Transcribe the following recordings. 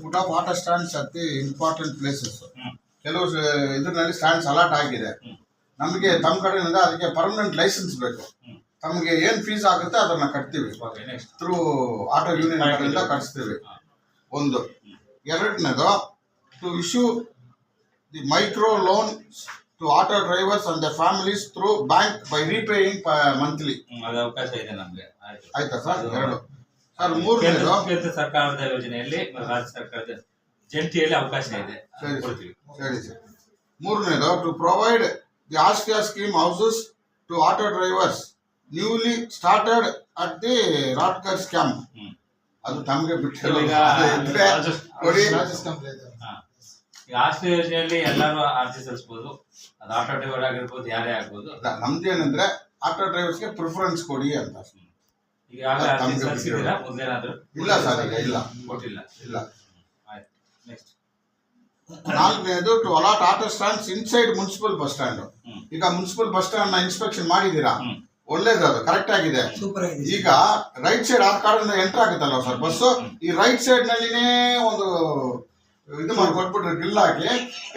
put up auto stands at the important places. ಕೆಲವು ಇದರಲ್ಲಿ stands allot ಆಗಿದೆ. ನಮಗೆ ತಮ್ಮ ಕಡೆಯಿಂದ ಅದಕ್ಕೆ ಪರ್ಮನೆಂಟ್ ಲೈಸೆನ್ಸ್ ಬೇಕು. ತಮಗೆ ಏನ್ ಫೀಸ್ ಆಗುತ್ತೆ ಅದನ್ನ ಕಟ್ತೀವಿ, ಥ್ರೂ ಆಟೋ ಯೂನಿಯನ್ ಕಡೆಯಿಂದ ಕಟ್ಸ್ತೀವಿ. ಒಂದು. ಎರಡನೇದು, to issue the micro loan to auto drivers and the families through bank by repaying monthly. ಅದು ಅವಕಾಶ ಇದೆ ನಮ್ಗೆ. ಆಯ್ತಾ ಸರ್? ಎರಡು. ಸರ್ ಮೂರನೇದು, ಕೇಂದ್ರ ಸರ್ಕಾರದ ಯೋಜನೆಯಲ್ಲಿ ರಾಜ್ಯ ಸರ್ಕಾರದ ಜಂಟಿಯಲ್ಲಿ ಅವಕಾಶ ಇದೆ. ಸರಿ ಸರ್. ಮೂರನೇದು, to provide the Ashraya scheme houses to auto drivers newly started at the ರಾಟ್ಕರ್ಸ್ ಕ್ಯಾಂಪ್. ಅದು ತಮಗೆ ಬಿಟ್ಟು ಕೊಡಿ. ಈ ಆಶ್ರಯ ಯೋಜನೆಯಲ್ಲಿ ಎಲ್ಲರೂ ಅರ್ಜಿ ಸಲ್ಲಿಸಬಹುದು. ಅದು ಆಟೋ ಡ್ರೈವರ್ ಆಗಿರ್ಬೋದು, ಯಾರೇ ಆಗ್ಬೋದು. ನಮ್ದೇನಂದ್ರೆ ಆಟೋ ಡ್ರೈವರ್ಸ್ಗೆ ಪ್ರಿಫರೆನ್ಸ್ ಕೊಡಿ ಅಂತ. ಈಗ ಅರ್ಜಿ ಸಲ್ಲಿಸಿದ್ದೀರಾ ಮೊದಲೇನಾದ್ರು? ಇಲ್ಲ ಸರ್, ಈಗ ಇಲ್ಲ, ಕೊಟ್ಟಿಲ್ಲ. ಇಲ್ಲ. ಆಯ್ತು. ನೆಕ್ಸ್ಟ್. ನಾಲ್ಕನೇದು, to allot auto stands inside municipal bus stand. ಈಗ ಮುನ್ಸಿಪಲ್ ಬಸ್ ಸ್ಟ್ಯಾಂಡ್ ನ ಇನ್ಸ್ಪೆಕ್ಷನ್ ಮಾಡಿದೀರಾ, ಒಳ್ಳೇದು, ಅದು ಕರೆಕ್ಟ್ ಆಗಿದೆ. ಈಗ ರೈಟ್ ಸೈಡ್ ಆ ಕಾರಣದಿಂದ ಎಂಟರ್ ಆಗುತ್ತಲ್ಲ ಸರ್ ಬಸ್ಸು, ಈ ರೈಟ್ ಸೈಡ್ ನಲ್ಲಿನೇ ಒಂದು ಇದು ಮಾಡಿ ಕೊಟ್ಬಿಟ್ರೆ ಗ್ರಿಲ್ ಹಾಕಿ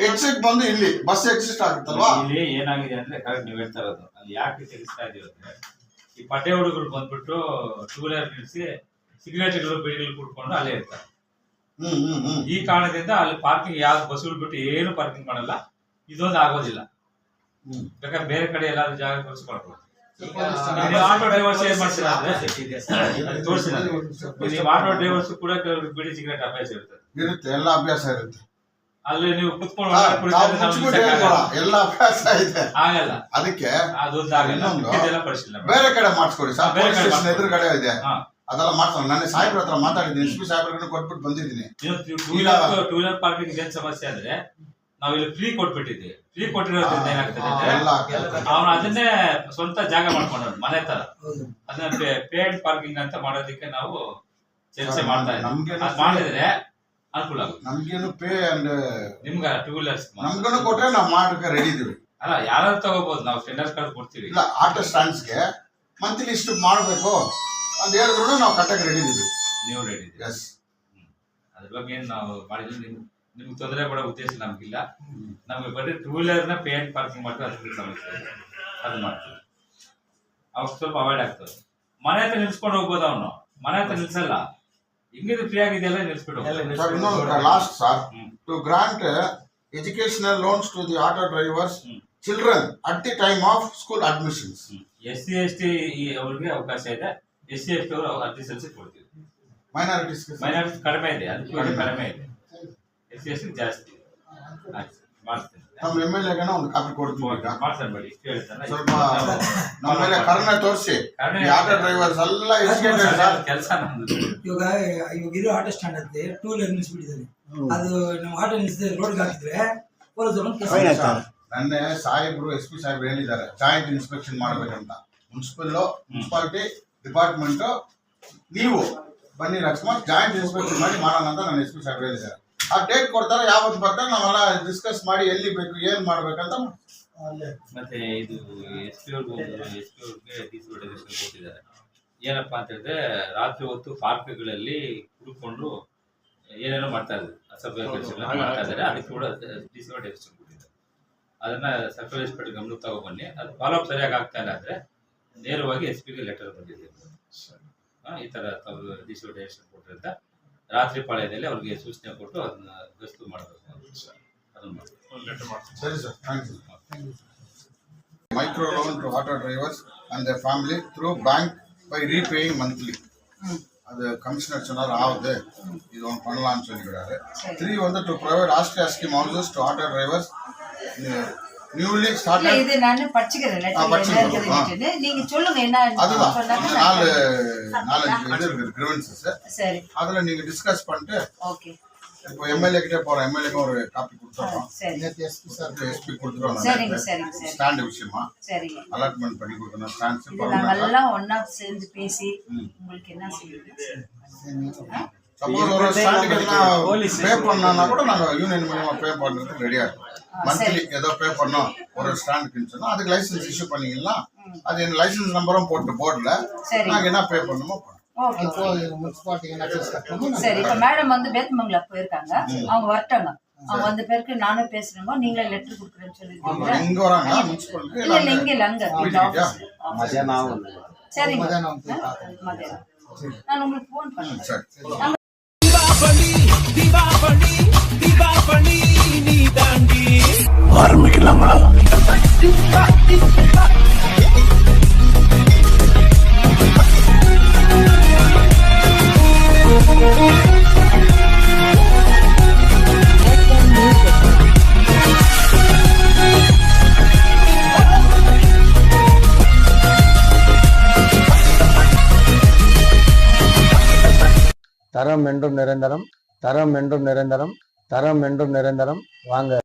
ಎಕ್ಸಿಟ್ ಬಂದು ಇಲ್ಲಿ ಬಸ್ ಎಕ್ಸಿಟ್ ಆಗುತ್ತಲ್ವಾ. ಇಲ್ಲಿ ಏನಾಗಿದೆ ಅಂದ್ರೆ ಕರೆಕ್ಟ್ ನೀವು ಹೇಳ್ತಾ ಇರೋದು. ಅಲ್ಲಿ ಯಾಕೆ ತೆಗಿಸ್ತಾ ಇದೀವಿ ಅಂದ್ರೆ, ಈ ಪಟೆ ಹುಡುಗರು ಬಂದ್ಬಿಟ್ಟು ಟೂ ವೀಲರ್ ನಿಲ್ಲಿಸಿ ಸಿಗರೇಟ್ಗಳು ಬೀಡಿಗಳು ಕುಡ್ಕೊಂಡು ಅಲ್ಲೇ ಇರ್ತಾರೆ. ಈ ಕಾರಣದಿಂದ ಅಲ್ಲಿ ಪಾರ್ಕಿಂಗ್ ಯಾವ ಬಸ್ಗಳು ಬಿಟ್ಟು ಏನು ಪಾರ್ಕಿಂಗ್ ಮಾಡಲ್ಲ. ಇದೊಂದು ಆಗೋದಿಲ್ಲ. ಬೇಕಾದ್ರೆ ಬೇರೆ ಕಡೆ ಎಲ್ಲಾದ್ರೂ ಜಾಗ ತೋರಿಸ್ಕೊಳ್ಬೋದು. ಆಟೋ ಡ್ರೈವರ್ಸ್ ಏನ್ ಮಾಡ್ತೀರಾ ಅಂದ್ರೆ ತೋರಿಸಿದ ನೀವು ಆಟೋ ಡ್ರೈವರ್ಸ್ ಕೂಡ ಬಿಡಿ ಸಿಗರೇಟ್ ಅಭ್ಯಾಸ ಇರ್ತದೆ. ಎಲ್ಲ ಅಭ್ಯಾಸ ಇರುತ್ತೆ. ಅಲ್ಲಿ ನೀವು ಕುತ್ಕೊಂಡು ಎಲ್ಲ ಅಭ್ಯಾಸ ಇದೆ, ಆಗಲ್ಲ. ಅದಕ್ಕೆ ಅದೊಂದಾಗಲ್ಲ. ಪರಿಶೀಲನೆ ಬೇರೆ ಕಡೆ ಮಾಡಿಸ್ಕೊಡಿ ಸರ್. ಬೇರೆ ಸ್ಟೇಷನ್ ಎದುರುಗಡೆ ಇದೆ, ಅದೆಲ್ಲ ಮಾಡ್ತಾರೆ. ನನ್ನ ಸಾಹೇಬ್ರ ಹತ್ರ ಮಾತಾಡಿದ್ದೀನಿ, ಎಸ್ ಪಿ ಸಾಹೇಬ್ರ ಕೊಟ್ಬಿಟ್ಟು ಬಂದಿದ್ದೀನಿ. ಟೂ ವೀಲರ್ ಪಾರ್ಕಿಂಗ್ ಏನ್ ಸಮಸ್ಯೆ ಅಂದ್ರೆ, ನಾವ್ ಇಲ್ಲಿ ಫ್ರೀ ಕೊಟ್ಬಿಟ್ಟಿದ್ದೀವಿ. ಫ್ರೀ ಕೊಟ್ಟಿರೋದ್ರಿಂದ ಏನಾಗ್ತದೆ ಅಂದ್ರೆ, ಅವ್ನು ಅದನ್ನೇ ಸ್ವಂತ ಜಾಗ ಮಾಡ್ಕೊಂಡವ್ರು ಮನೆ ತರ. ಅದನ್ನ ಪೇಡ್ ಪಾರ್ಕಿಂಗ್ ಅಂತ ಮಾಡೋದಕ್ಕೆ ನಾವು ಚರ್ಚೆ ಮಾಡ್ತಾ ಇದ್ದೀವಿ. ಮಾಡಿದ್ರೆ ಅನುಕೂಲ ಆಗುತ್ತೆ. ನಮ್ಗೇನು ಪೇ ಅಂಡ್ ನಿಮ್ಗ ಟೂ ವೀಲರ್ಸ್ ನಮ್ಗನು ಕೊಟ್ರೆ ನಾವು ಮಾಡಕ್ಕೆ ರೆಡಿ ಇದೀವಿ. ಅಲ್ಲ, ಯಾರು ತಗೋಬಹುದು, ನಾವು ಟೆಂಡರ್ಸ್ ಕಾರ್ಡ್ ಕೊಡ್ತೀವಿ. ಇಲ್ಲ, ಆಟೋ ಸ್ಟ್ಯಾಂಡ್ಸ್ಗೆ ಮಂತ್ಲಿ ಇಷ್ಟು ಮಾಡಬೇಕು ಅಂತ ಹೇಳಿದ್ರು ನಾವು ಕಟ್ಟಕ್ಕೆ ರೆಡಿ ಇದೀವಿ. ನೀವು ರೆಡಿ ಇದೀವಿ? ಎಸ್. ಅದ್ರ ಬಗ್ಗೆ ಏನು ನಾವು ಮಾಡಿದ್ರೆ ನಿಮ್ಗೆ ತೊಂದರೆ ಕೊಡೋ ಉದ್ದೇಶ ನಮ್ಗಿಲ್ಲ. ನಮ್ಗೆ ಬರೀ ಟೂ ವೀಲರ್ನ ಪೇಡ್ ಪಾರ್ಕಿಂಗ್ ಮಾಡಿದ್ರೆ ಅದ್ರ ಸಮಸ್ಯೆ ಇದೆ, ಅದು ಮಾಡ್ತೀವಿ. ಅವಾಗ ಸ್ವಲ್ಪ ಅವಾಯ್ಡ್ ಆಗ್ತದೆ. ಮನೆ ಹತ್ರ ನಿಲ್ಸ್ಕೊಂಡು ಹೋಗ್ಬೋದು. ಅವನು ಮನೆ ಹತ್ರ ನಿಲ್ಸಲ್ಲ, ಹಿಂಗಿದ್ರೆ ಫ್ರೀ ಆಗಿದೆಯಲ್ಲ ನಿಲ್ಸ್ಬಿಟ್ಟು. Last sir, to grant educational loans to the auto drivers children at the time of school admissions. SC ST ಅವ್ರಿಗೆ ಅವಕಾಶ ಇದೆ. SC ST ಅವರು ಅರ್ಜಿ ಸಲ್ಲಿಸಿ ಕೊಡ್ತೀವಿ. ಮೈನಾರಿಟೀಸ್ ಕಡಿಮೆ ಇದೆ, ಅದಕ್ಕೆ ಕಡಿಮೆ ಇದೆ. SC ST ಜಾಸ್ತಿ ಮಾಡ್ತೀನಿ. ನಮ್ಮ MLA ಒಂದು ಕಾಪಿ ಕೊಡ್ತೀವಿ. ಮಾಡ್ತಾರೆ ಬಡಿ, ಇಷ್ಟು ಹೇಳ್ತಾರೆ. ಸ್ವಲ್ಪ ನಮ್ಮ ಮೇಲೆ ಕರುಣೆ ತೋರಿಸಿ. ಆಟೋ ಡ್ರೈವರ್ಸ್ ಎಲ್ಲ ಕೆಲಸ ನಮ್ದು. ಇವಾಗ ಇರೋ ಆಟೋ ಸ್ಟ್ಯಾಂಡ್ ಅಂತೆ ಟೂ ವೀಲರ್ ನಿಲ್ಸ್ಬಿಟ್ಟಿದ್ದಾರೆ. ಅದು ನಮ್ಮ ಆಟೋ ನಿಲ್ಸಿದ್ರೆ ರೋಡ್ಗೆ ಹಾಕಿದ್ರೆ ನನ್ನೆ ಸಾಹೇಬ್ರು SP ಸಾಹೇಬ್ರು ಹೇಳಿದ್ದಾರೆ, ಜಾಯಿಂಟ್ ಇನ್ಸ್ಪೆಕ್ಷನ್ ಮಾಡ್ಬೇಕಂತ. ಮುನ್ಸಿಪಾಲಿಟಿ ಡಿಪಾರ್ಟ್ಮೆಂಟ್ ನೀವು ಬನ್ನಿ ಅಕಸ್ಮಾತ್ ಜಾಯಿಂಟ್ ಇನ್ಸ್ಪೆಕ್ಷನ್ ಮಾಡಿ ಮಾಡೋಣ ಅಂತ ನನ್ನ SP ಸಾಹೇಬ್ರು ಹೇಳಿದ್ದಾರೆ. ಆ ಡೇಟ್ ಕೊಡ್ತಾರೆ, ಯಾವತ್ತು ಬರ್ತಾರೆ ನಾವೆಲ್ಲ ಡಿಸ್ಕಸ್ ಮಾಡಿ ಎಲ್ಲಿ ಬೇಕು ಏನ್ ಮಾಡ್ಬೇಕಂತ. ಮತ್ತೆ ಇದು SP ಅವ್ರಿಗೆ ಡಿಸ್ಅಡ್ವೈಸೇಷನ್ ಕೊಟ್ಟಿದ್ದಾರೆ. ಏನಪ್ಪಾ ಅಂತ ಹೇಳಿದ್ರೆ, ರಾತ್ರಿ ಹೊತ್ತು ಪಾರ್ಕ್ಗಳಲ್ಲಿ ಕುಡ್ಕೊಂಡು ಏನೇನೋ ಮಾಡ್ತಾ ಇದ್ದಾರೆ, ಅಸಭ್ಯ ಕೆಲಸಗಳನ್ನ ಮಾಡ್ತಾ ಇದ್ದಾರೆ. ಅದಕ್ಕೆ ಕೂಡ ಡಿಸ್ಅಡ್ವೈಸೇಷನ್ ಕೊಟ್ಟಿದ್ದಾರೆ. ಅದನ್ನ ಸರ್ಕಲ್ ಇನ್ಸ್ಪೆಕ್ಟರ್ ಗಮನಕ್ಕೆ ತಗೊಬನ್ನಿ. ಅದು ಫಾಲೋಅಪ್ ಸರಿಯಾಗಿ ಆಗ್ತಾ ಇಲ್ಲ ಅಂದ್ರೆ ನೇರವಾಗಿ SP ಗೆ ಲೆಟರ್ ಬಂದಿದೆ. ಈ ತರ ತಾವು ಡಿಸ್ಅಡ್ವೈಸೇಷನ್ ಕೊಟ್ಟಿರಂತ ರಾತ್ರಿ ಪಾಳ್ಯದಲ್ಲಿ ಅವ್ರಿಗೆ ಸೂಚನೆ ಕೊಟ್ಟು ಅದನ್ನ ಗಸ್ತು ಮಾಡಬೇಕು. ಅದನ್ನ ಮಾಡಿ. ಸರಿ sir, thank you. Micro loan to auto drivers and the family through bank by repaying monthly. அது கமிஷனர் சொன்னார் ஆகுது, இது ஒன்று பண்ணலாம்னு சொல்லிக்கிறாரு. 3 வந்து to provide Ashraya scheme houses to auto drivers newly started. இது நான் படிச்சுக்கிறேன், நீங்க சொல்லுங்க என்ன. அதுதான் 4-5 இது இருக்கு கிரிவன்சஸ். சரி, அதுல நீங்க டிஸ்கஸ் பண்ணிட்டு ஓகே. இப்போ MLA கிட்ட போறோம், MLA க்கு ஒரு காப்பி கொடுத்துறோம். சரி, SP சார் SP கொடுத்துறோம். சரிங்க சரிங்க சரி. ஸ்டாண்ட் விஷயமா சரிங்க அலாட்மென்ட் பண்ணி கொடுக்கணும். ஸ்டாண்ட்ஸ் நாங்க எல்லாம் ஒண்ணா சேர்ந்து பேசி உங்களுக்கு என்ன செய்யணும். சப்போஸ் ஒரு ஸ்டாண்டுக்கு நான் பே பண்ணனா கூட நாங்க யூனியன் மூலமா பே பண்றதுக்கு ரெடியா இருக்கோம். மந்த்லி ஏதோ பே பண்ணோம் ஒரு ஸ்டாண்டுக்கு சொன்னா அதுக்கு லைசென்ஸ் இஷ்யூ பண்ணீங்கன்னா அது என்ன லைசென்ஸ் நம்பரும் போட்டு போர்டுல நாங்க என்ன பே பண்ணணுமோ ஓகே முனிசிபாலிட்டி என்ஆர்ஜிஎஸ் கட்டணும். சரி. இப்ப மேடம் வந்து பேத்மங்கலா போயிருக்காங்க, அவங்க வரட்டாங்க. அவங்க வந்த பேருக்கு நானும் பேசுறேங்க, நீங்களே லெட்டர் கொடுக்குறேன்னு சொல்லிருக்கீங்க. இங்க வராங்க முனிசிபாலிட்டி இல்ல இல்ல இங்க இல்ல அங்க இந்த ஆபீஸ். மத்தியானம் சரிங்க மத்தியானம் போய் பார்க்கணும். மதியானம் நான் உங்களுக்கு ஃபோன் பண்றேன். சரி. ஆரம்பிக்கலாங்களா? தரம் என்றும் நிரந்தரம், தரம் என்றும் நிரந்தரம், தரம் என்றும் நிரந்தரம். வாங்க.